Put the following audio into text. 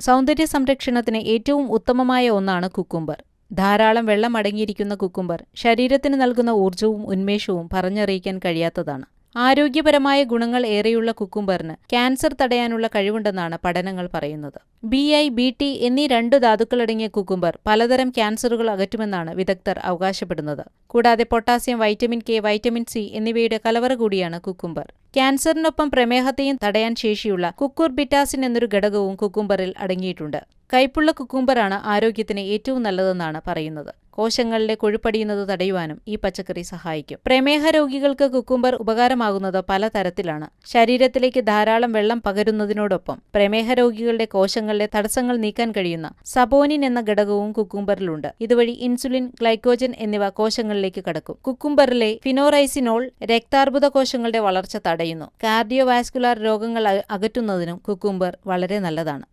സൗന്ദര്യ സംരക്ഷണത്തിന് ഏറ്റവും ഉത്തമമായ ഒന്നാണ് കുക്കുംബർ. ധാരാളം വെള്ളം അടങ്ങിയിരിക്കുന്ന കുക്കുംബർ ശരീരത്തിന് നൽകുന്ന ഊർജ്ജവും ഉന്മേഷവും പറഞ്ഞറിയിക്കാൻ കഴിയാത്തതാണ്. ആരോഗ്യപരമായ ഗുണങ്ങൾ ഏറെയുള്ള കുക്കുംബറിന് ക്യാൻസർ തടയാനുള്ള കഴിവുണ്ടെന്നാണ് പഠനങ്ങൾ പറയുന്നത്. BI-BT എന്നീ 2 ധാതുക്കളടങ്ങിയ കുക്കുംബർ പലതരം ക്യാൻസറുകൾ അകറ്റുമെന്നാണ് വിദഗ്ധർ അവകാശപ്പെടുന്നത്. കൂടാതെ potassium, vitamin K, vitamin C എന്നിവയുടെ കലവറ കൂടിയാണ് കുക്കുംബർ. ക്യാൻസറിനൊപ്പം പ്രമേഹത്തെയും തടയാൻ ശേഷിയുള്ള കുക്കുർബിറ്റാസിൻ എന്നൊരു ഘടകവും കുക്കുംബറിൽ അടങ്ങിയിട്ടുണ്ട്. കയ്പുള്ള കുക്കുംബറാണ് ആരോഗ്യത്തിന് ഏറ്റവും നല്ലതെന്നാണ് പറയുന്നത്. കോശങ്ങളിലെ കൊഴുപ്പടിയുന്നത് തടയുവാനും ഈ പച്ചക്കറി സഹായിക്കും. പ്രമേഹ രോഗികൾക്ക് കുക്കുംബർ ഉപകാരമാകുന്നത് പലതരത്തിലാണ്. ശരീരത്തിലേക്ക് ധാരാളം വെള്ളം പകരുന്നതിനോടൊപ്പം പ്രമേഹ രോഗികളുടെ കോശങ്ങളിലെ തടസ്സങ്ങൾ നീക്കാൻ കഴിയുന്ന സബോനിൻ എന്ന ഘടകവും കുക്കുംബറിലുണ്ട്. ഇതുവഴി ഇൻസുലിൻ, ഗ്ലൈക്കോജൻ എന്നിവ കോശങ്ങളിലേക്ക് കടക്കും. കുക്കുംബറിലെ ഫിനോറൈസിനോൾ രക്താർബുദ കോശങ്ങളുടെ വളർച്ച തടയുന്നു. കാർഡിയോവാസ്കുലാർ രോഗങ്ങൾ അകറ്റുന്നതിനും കുക്കുംബർ വളരെ നല്ലതാണ്.